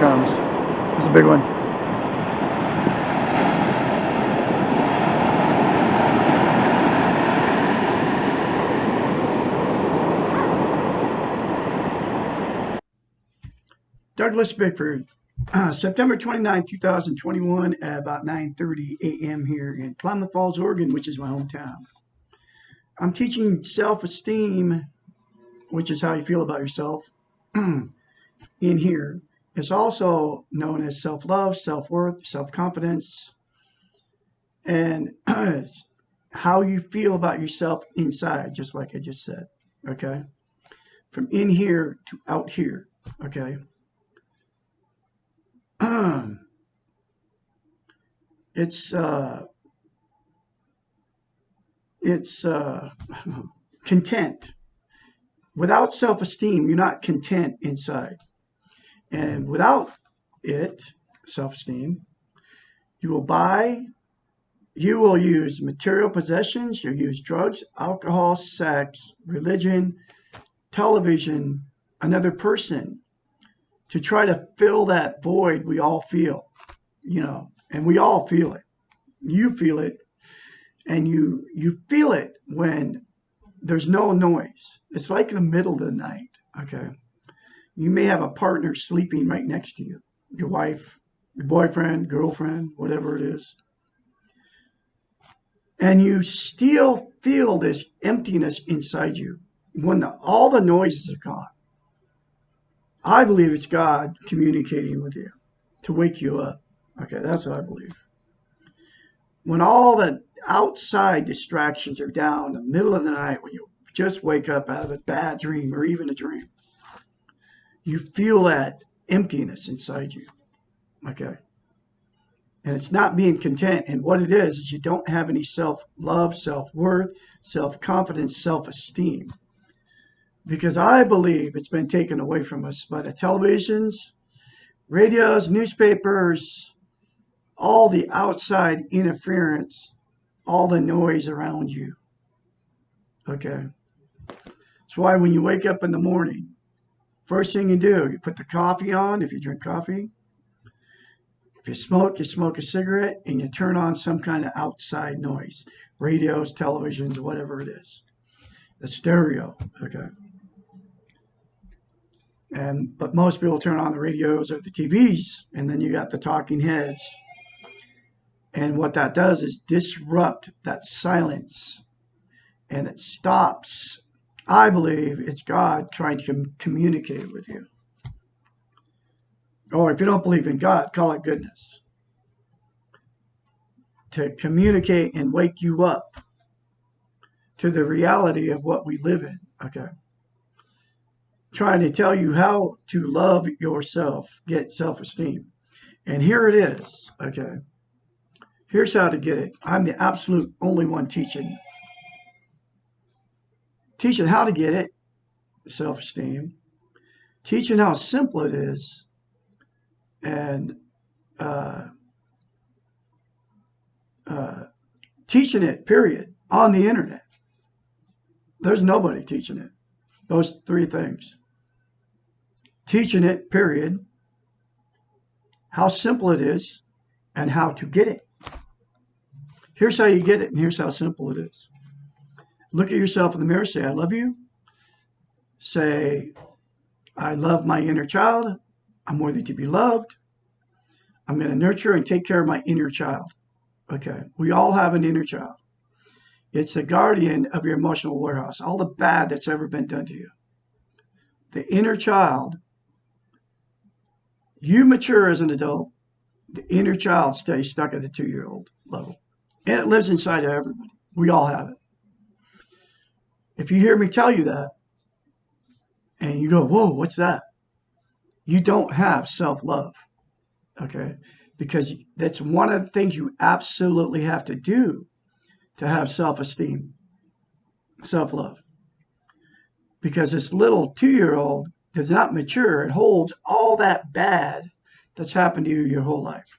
comes. It's a big one. Douglas Bickford, September 29, 2021 at about 9:30 a.m. here in Klamath Falls, Oregon, which is my hometown. I'm teaching self-esteem, which is how you feel about yourself, in here. It's also known as self-love, self-worth, self-confidence, and how you feel about yourself inside, just like I just said, okay? From in here to out here, okay? It's content. Without self-esteem, you're not content inside. And without it, self-esteem, you will use material possessions, you'll use drugs, alcohol, sex, religion, television, another person to try to fill that void we all feel, and we all feel it. You feel it, and you feel it when there's no noise. It's like in the middle of the night, okay? You may have a partner sleeping right next to you, your wife, your boyfriend, girlfriend, whatever it is. And you still feel this emptiness inside you when all the noises are gone. I believe it's God communicating with you to wake you up. Okay, that's what I believe. When all the outside distractions are down in the middle of the night, when you just wake up out of a bad dream or even a dream, you feel that emptiness inside you. Okay. And it's not being content. And what it is you don't have any self-love, self-worth, self-confidence, self-esteem. Because I believe it's been taken away from us by the televisions, radios, newspapers, all the outside interference, all the noise around you. Okay. That's why when you wake up in the morning, first thing you do, you put the coffee on if you drink coffee. If you smoke a cigarette, and you turn on some kind of outside noise. Radios, televisions, whatever it is. The stereo, okay. But most people turn on the radios or the TVs, and then you got the talking heads. And what that does is disrupt that silence, and it stops. I believe it's God trying to communicate with you. Or if you don't believe in God, call it goodness. To communicate and wake you up to the reality of what we live in, okay? Trying to tell you how to love yourself, get self-esteem. And here it is, okay? Here's how to get it. I'm the absolute only one teaching how to get it, self-esteem, teaching how simple it is, and teaching it, period, on the internet. There's nobody teaching it. Those three things. Teaching it, period, how simple it is, and how to get it. Here's how you get it, and here's how simple it is. Look at yourself in the mirror, say, I love you. Say, I love my inner child. I'm worthy to be loved. I'm going to nurture and take care of my inner child. Okay, we all have an inner child. It's the guardian of your emotional warehouse, all the bad that's ever been done to you. The inner child, you mature as an adult, the inner child stays stuck at the 2-year-old level. And it lives inside of everybody. We all have it. If you hear me tell you that, and you go, whoa, what's that? You don't have self-love, okay? Because that's one of the things you absolutely have to do to have self-esteem, self-love. Because this little 2-year-old does not mature. It holds all that bad that's happened to you your whole life.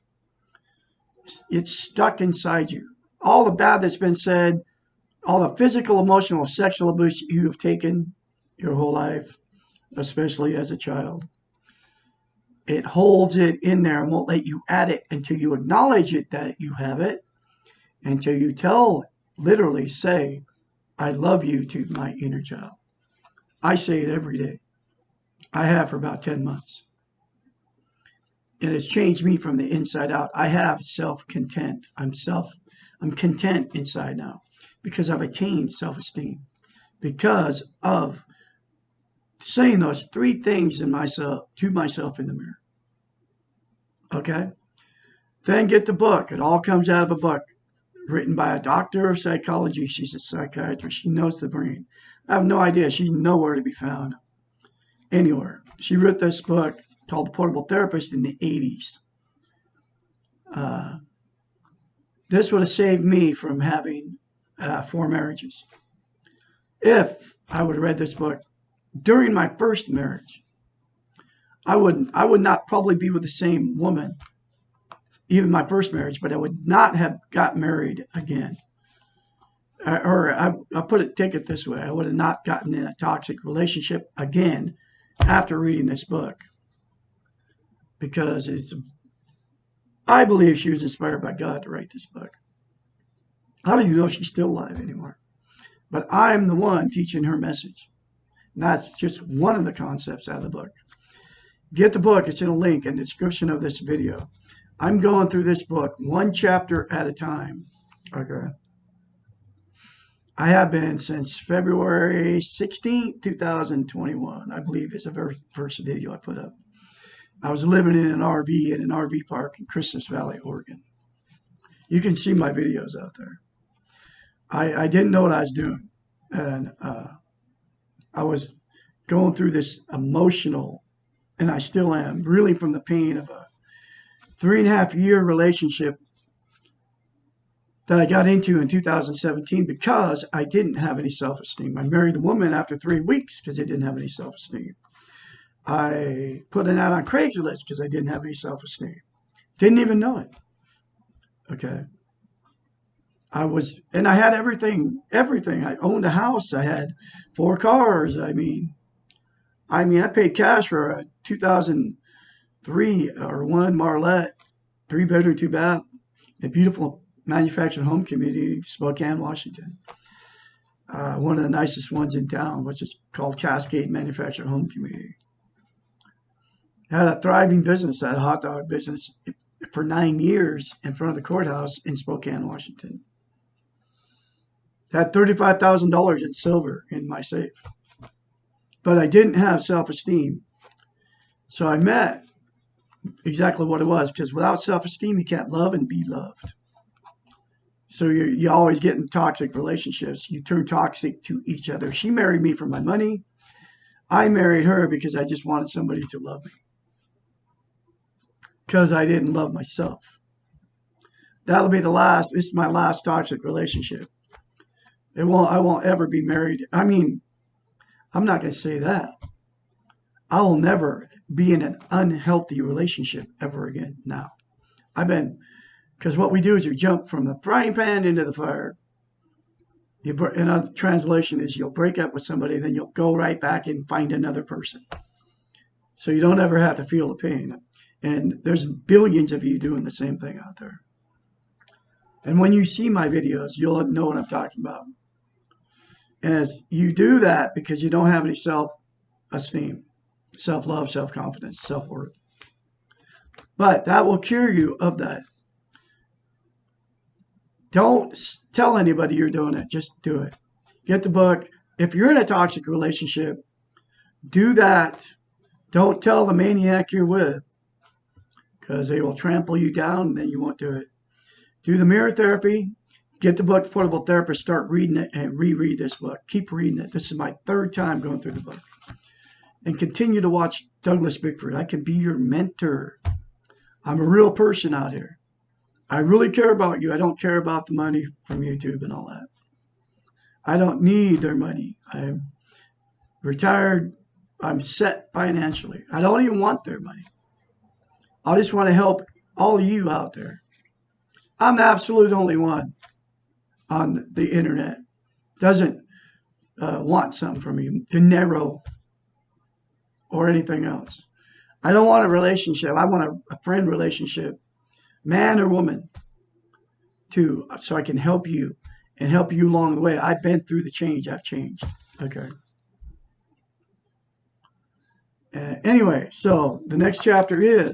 It's stuck inside you. All the bad that's been said, all the physical, emotional, sexual abuse you have taken your whole life, especially as a child. It holds it in there and won't let you add it until you acknowledge it that you have it, until you literally say, I love you to my inner child. I say it every day. I have for about 10 months. And it's changed me from the inside out. I have self-content. I'm content inside now because I've attained self-esteem. Because of saying those three things to myself in the mirror. Okay? Then get the book. It all comes out of a book written by a doctor of psychology. She's a psychiatrist. She knows the brain. I have no idea. She's nowhere to be found anywhere. She wrote this book called The Portable Therapist in the 80s. This would have saved me from having 4 marriages. If I would have read this book during my first marriage, I would not probably be with the same woman, even my first marriage, but I would not have got married again. I'll take it this way. I would have not gotten in a toxic relationship again after reading this book. Because I believe she was inspired by God to write this book. I don't even know if she's still alive anymore. But I'm the one teaching her message. And that's just one of the concepts out of the book. Get the book. It's in a link in the description of this video. I'm going through this book one chapter at a time. Okay. I have been since February 16th, 2021, I believe is the very first video I put up. I was living in an RV in an RV park in Christmas Valley, Oregon. You can see my videos out there. I didn't know what I was doing. And I was going through this emotional, and I still am, reeling from the pain of a 3.5-year relationship that I got into in 2017 because I didn't have any self-esteem. I married the woman after 3 weeks because I didn't have any self-esteem. I put an ad on Craigslist because I didn't have any self-esteem. Didn't even know it. Okay. And I had everything. I owned a house. I had 4 cars. I mean, I paid cash for a 2003 or 1 Marlette, 3-bedroom, 2-bath, a beautiful manufactured home community, Spokane, Washington. One of the nicest ones in town, which is called Cascade Manufactured Home Community. I had a thriving business. I had a hot dog business for 9 years in front of the courthouse in Spokane, Washington. I had $35,000 in silver in my safe. But I didn't have self-esteem. So I met exactly what it was, because without self-esteem, you can't love and be loved. So you always get in toxic relationships. You turn toxic to each other. She married me for my money. I married her because I just wanted somebody to love me. Because I didn't love myself. That'll be this is my last toxic relationship. I won't ever be married. I mean, I'm not going to say that. I will never be in an unhealthy relationship ever again now. Because what we do is you jump from the frying pan into the fire. Another translation is you'll break up with somebody, then you'll go right back and find another person. So you don't ever have to feel the pain. And there's billions of you doing the same thing out there. And when you see my videos, you'll know what I'm talking about. And you do that because you don't have any self-esteem, self-love, self-confidence, self-worth. But that will cure you of that. Don't tell anybody you're doing it. Just do it. Get the book. If you're in a toxic relationship, do that. Don't tell the maniac you're with, because they will trample you down and then you won't do it. Do the mirror therapy. Get the book, The Portable Therapist. Start reading it and reread this book. Keep reading it. This is my 3rd time going through the book. And continue to watch Douglas Bickford. I can be your mentor. I'm a real person out here. I really care about you. I don't care about the money from YouTube and all that. I don't need their money. I'm retired. I'm set financially. I don't even want their money. I just want to help all of you out there. I'm the absolute only one on the internet doesn't want something from you, dinero or anything else. I don't want a relationship. I want a friend relationship, man or woman, too, so I can help you and help you along the way. I've been through the change. I've changed. Okay. Anyway, so the next chapter is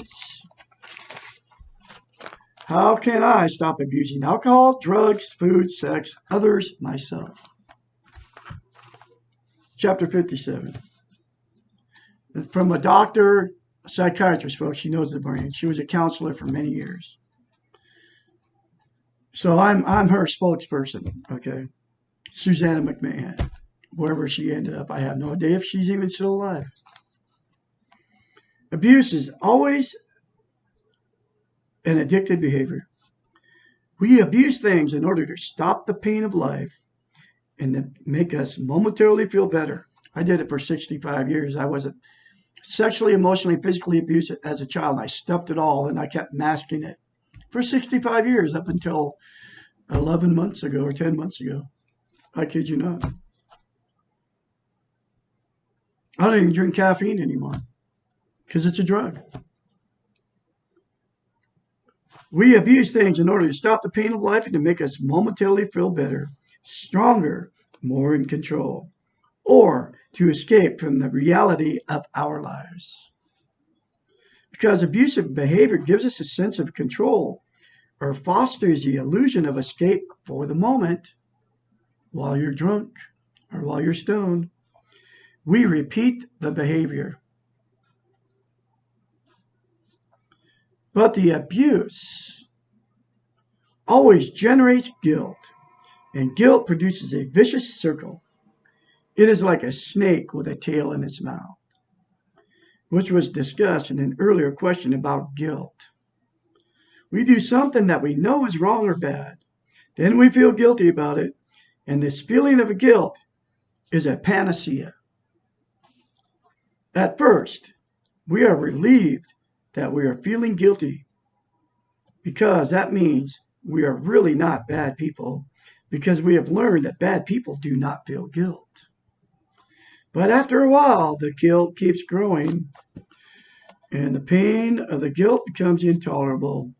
how can I stop abusing alcohol, drugs, food, sex, others, myself? Chapter 57. From a doctor, a psychiatrist, folks. She knows the brain. She was a counselor for many years. So I'm her spokesperson, okay? Susanna McMahon. Wherever she ended up, I have no idea if she's even still alive. Abuse is always an addictive behavior. We abuse things in order to stop the pain of life and to make us momentarily feel better. I did it for 65 years. I wasn't sexually, emotionally, physically abused as a child. And I stuffed it all and I kept masking it for 65 years up until 11 months ago or 10 months ago. I kid you not. I don't even drink caffeine anymore because it's a drug. We abuse things in order to stop the pain of life and to make us momentarily feel better, stronger, more in control, or to escape from the reality of our lives. Because abusive behavior gives us a sense of control or fosters the illusion of escape for the moment while you're drunk or while you're stoned. We repeat the behavior. But the abuse always generates guilt, and guilt produces a vicious circle. It is like a snake with a tail in its mouth, which was discussed in an earlier question about guilt. We do something that we know is wrong or bad. Then we feel guilty about it, and this feeling of guilt is a panacea. At first, we are relieved that we are feeling guilty because that means we are really not bad people because we have learned that bad people do not feel guilt. But after a while, the guilt keeps growing and the pain of the guilt becomes intolerable.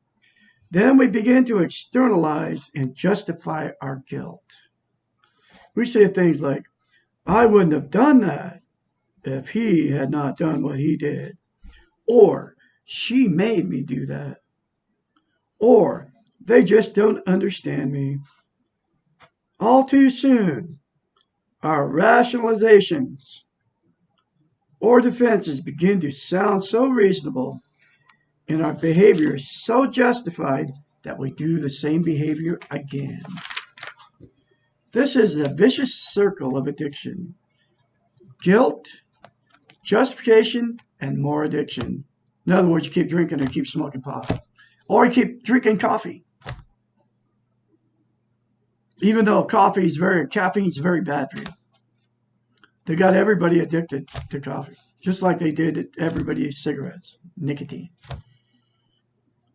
Then we begin to externalize and justify our guilt. We say things like, I wouldn't have done that if he had not done what he did. Or, she made me do that. Or, they just don't understand me. All too soon, our rationalizations or defenses begin to sound so reasonable and our behavior is so justified that we do the same behavior again. This is the vicious circle of addiction. Guilt, justification, and more addiction. In other words, you keep drinking or keep smoking pot. Or you keep drinking coffee. Even though caffeine's very bad for you. They got everybody addicted to coffee. Just like they did everybody cigarettes, nicotine.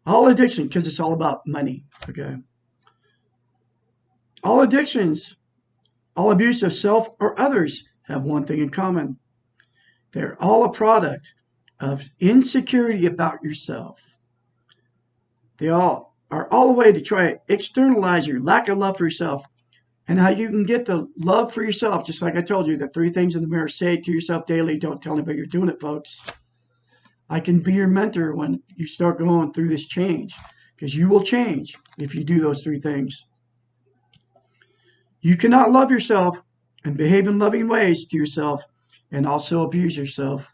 All addiction, because it's all about money, okay? All addictions, all abuse of self or others have one thing in common. They're all a product of insecurity about yourself. They all are all a way to try to externalize your lack of love for yourself and how you can get the love for yourself. Just like I told you, the 3 things in the mirror, say it to yourself daily. Don't tell anybody you're doing it, folks. I can be your mentor when you start going through this change because you will change if you do those 3 things. You cannot love yourself and behave in loving ways to yourself and also abuse yourself.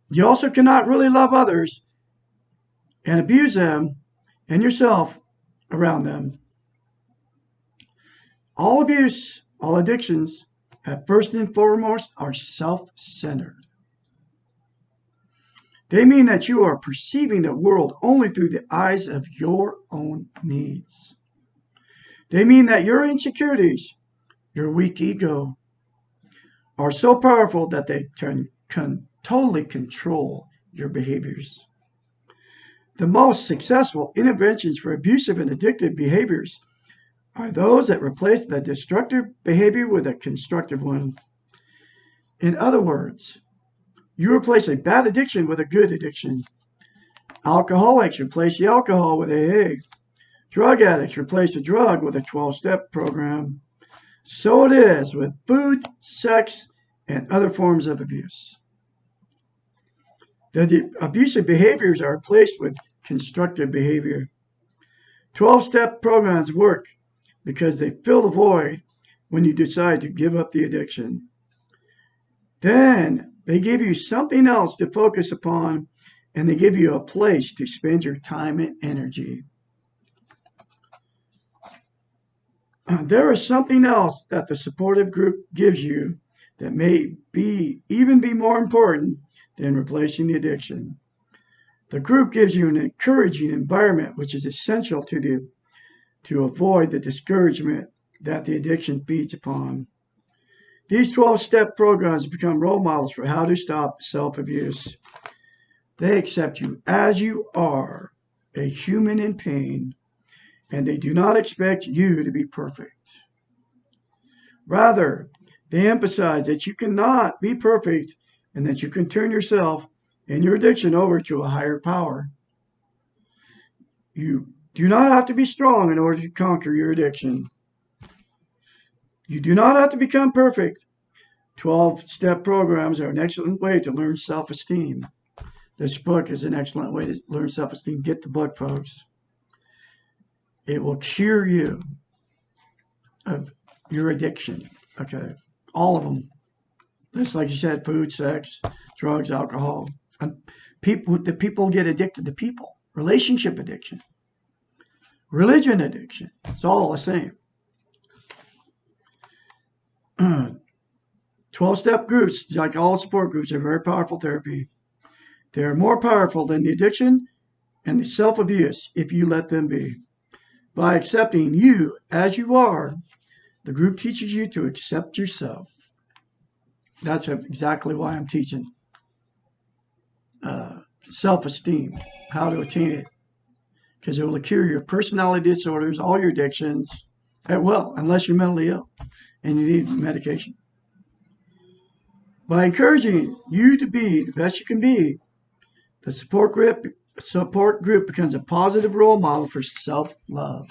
You also cannot really love others and abuse them and yourself around them. All abuse, all addictions, at first and foremost, are self-centered. They mean that you are perceiving the world only through the eyes of your own needs. They mean that your insecurities, your weak ego, are so powerful that they can totally control your behaviors. The most successful interventions for abusive and addictive behaviors are those that replace the destructive behavior with a constructive one. In other words, You replace a bad addiction with a good addiction. Alcoholics replace the alcohol with AA. Drug addicts replace the drug with a 12-step program. So it is with food, sex, and other forms of abuse. The abusive behaviors are replaced with constructive behavior. 12-step programs work because they fill the void when you decide to give up the addiction. Then they give you something else to focus upon, and they give you a place to spend your time and energy. There is something else that the supportive group gives you that may even be more important than replacing the addiction. The group gives you an encouraging environment, which is essential to avoid the discouragement that the addiction feeds upon. These 12-step programs become role models for how to stop self-abuse. They accept you as you are, a human in pain, and they do not expect you to be perfect. Rather, they emphasize that you cannot be perfect and that you can turn yourself and your addiction over to a higher power. You do not have to be strong in order to conquer your addiction. You do not have to become perfect. 12-step programs are an excellent way to learn self-esteem. This book is an excellent way to learn self-esteem. Get the book, folks. It will cure you of your addiction. Okay, all of them. Just like you said, food, sex, drugs, alcohol. And people get addicted to people. Relationship addiction. Religion addiction. It's all the same. 12-step groups, like all support groups, are very powerful therapy. They are more powerful than the addiction and the self-abuse if you let them be. By accepting you as you are, the group teaches you to accept yourself. That's exactly why I'm teaching self-esteem, how to attain it. Because it will cure your personality disorders, all your addictions, at will, unless you're mentally ill and you need medication. By encouraging you to be the best you can be, the support group becomes a positive role model for self-love.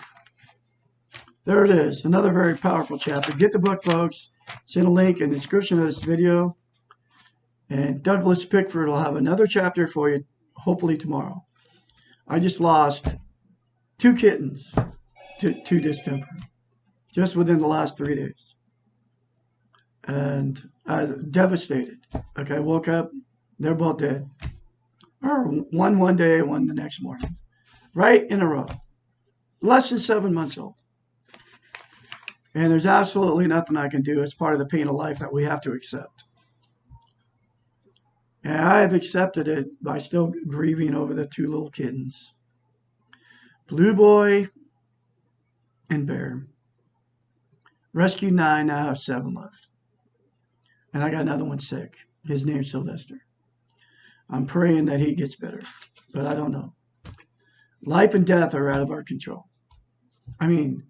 There it is, another very powerful chapter. Get the book, folks. It's in a link in the description of this video. And Douglas Bickford will have another chapter for you, hopefully tomorrow. I just lost 2 kittens to distemper just within the last 3 days. And I was devastated. Okay, I woke up, they're both dead. Or one day, one the next morning. Right in a row. Less than 7 months old. And there's absolutely nothing I can do. It's part of the pain of life that we have to accept. And I have accepted it by still grieving over the 2 little kittens. Blue Boy and Bear. Rescued 9, now I have 7 left. And I got another one sick. His name's Sylvester. I'm praying that he gets better, but I don't know. Life and death are out of our control. I mean,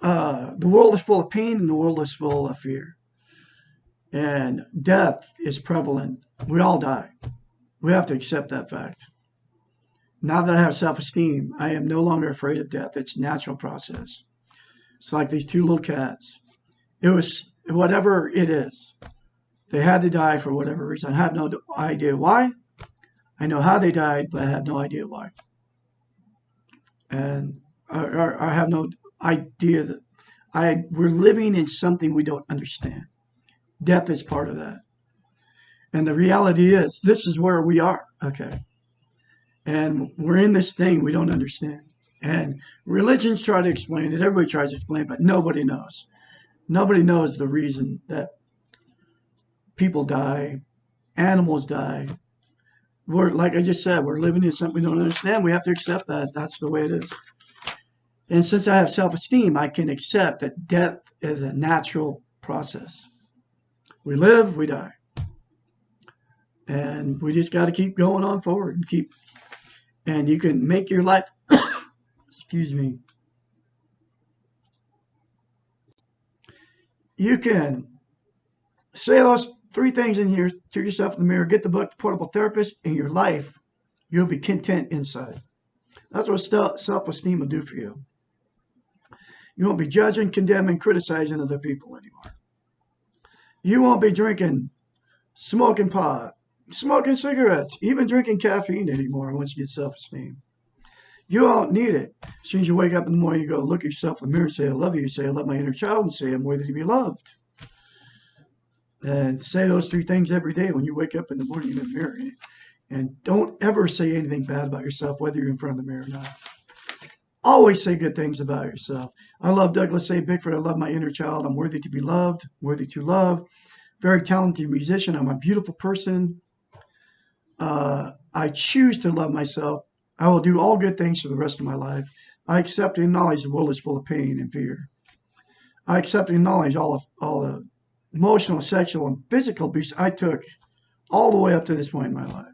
the world is full of pain and the world is full of fear. And death is prevalent. We all die. We have to accept that fact. Now that I have self-esteem, I am no longer afraid of death. It's a natural process. It's like these 2 little cats. It was whatever it is. They had to die for whatever reason. I have no idea why. I know how they died, but I have no idea why. And I have no idea that we're living in something we don't understand. Death is part of that. And the reality is, this is where we are, okay? And we're in this thing we don't understand. And religions try to explain it. Everybody tries to explain it, but nobody knows. Nobody knows the reason that people die, animals die. We're, like I just said, we're living in something we don't understand. We have to accept that. That's the way it is. And since I have self-esteem, I can accept that death is a natural process. We live, we die. And we just got to keep going on forward and you can make your life, excuse me, you can say those three things in here to yourself in the mirror. Get the book, The Portable Therapist, in your life. You'll be content inside. That's what self-esteem will do for you. You won't be judging, condemning, criticizing other people anymore. You won't be drinking, smoking pot, smoking cigarettes, even drinking caffeine anymore once you get self-esteem. You won't need it. As soon as you wake up in the morning, you go look at yourself in the mirror and say, I love you. You say, I love my inner child, and say, I'm worthy to be loved. And say those three things every day when you wake up in the morning in the mirror. And don't ever say anything bad about yourself, whether you're in front of the mirror or not. Always say good things about yourself. I love Douglas A. Bickford. I love my inner child. I'm worthy to be loved, worthy to love. Very talented musician. I'm a beautiful person. I choose to love myself. I will do all good things for the rest of my life. I accept and acknowledge the world is full of pain and fear. I accept and acknowledge all the emotional, sexual, and physical abuse I took all the way up to this point in my life.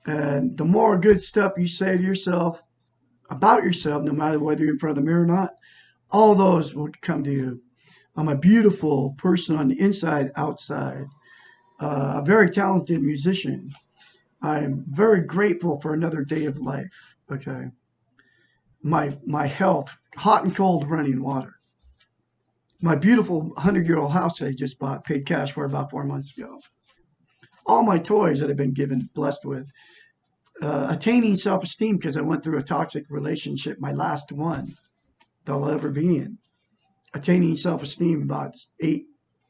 And the more good stuff you say to yourself, about yourself, no matter whether you're in front of the mirror or not, all those will come to you. I'm a beautiful person on the inside, outside. A very talented musician. I'm very grateful for another day of life. Okay. My health, hot and cold running water. My beautiful 100-year-old house I just bought, paid cash for about 4 months ago. All my toys that I've been given, blessed with. Attaining self-esteem because I went through a toxic relationship, my last one that I'll ever be in. Attaining self-esteem about 8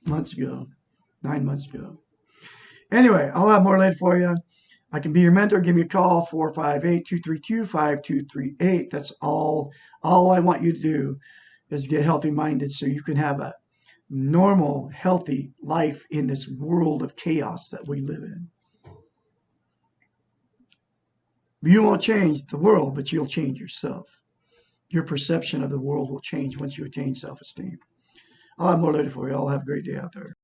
months ago, 9 months ago. Anyway, I'll have more later for you. I can be your mentor. Give me a call, 458-232-5238. That's all I want you to do is get healthy-minded so you can have a normal, healthy life in this world of chaos that we live in. You won't change the world, but you'll change yourself. Your perception of the world will change once you attain self-esteem. I'll have more later for you. I'll have a great day out there.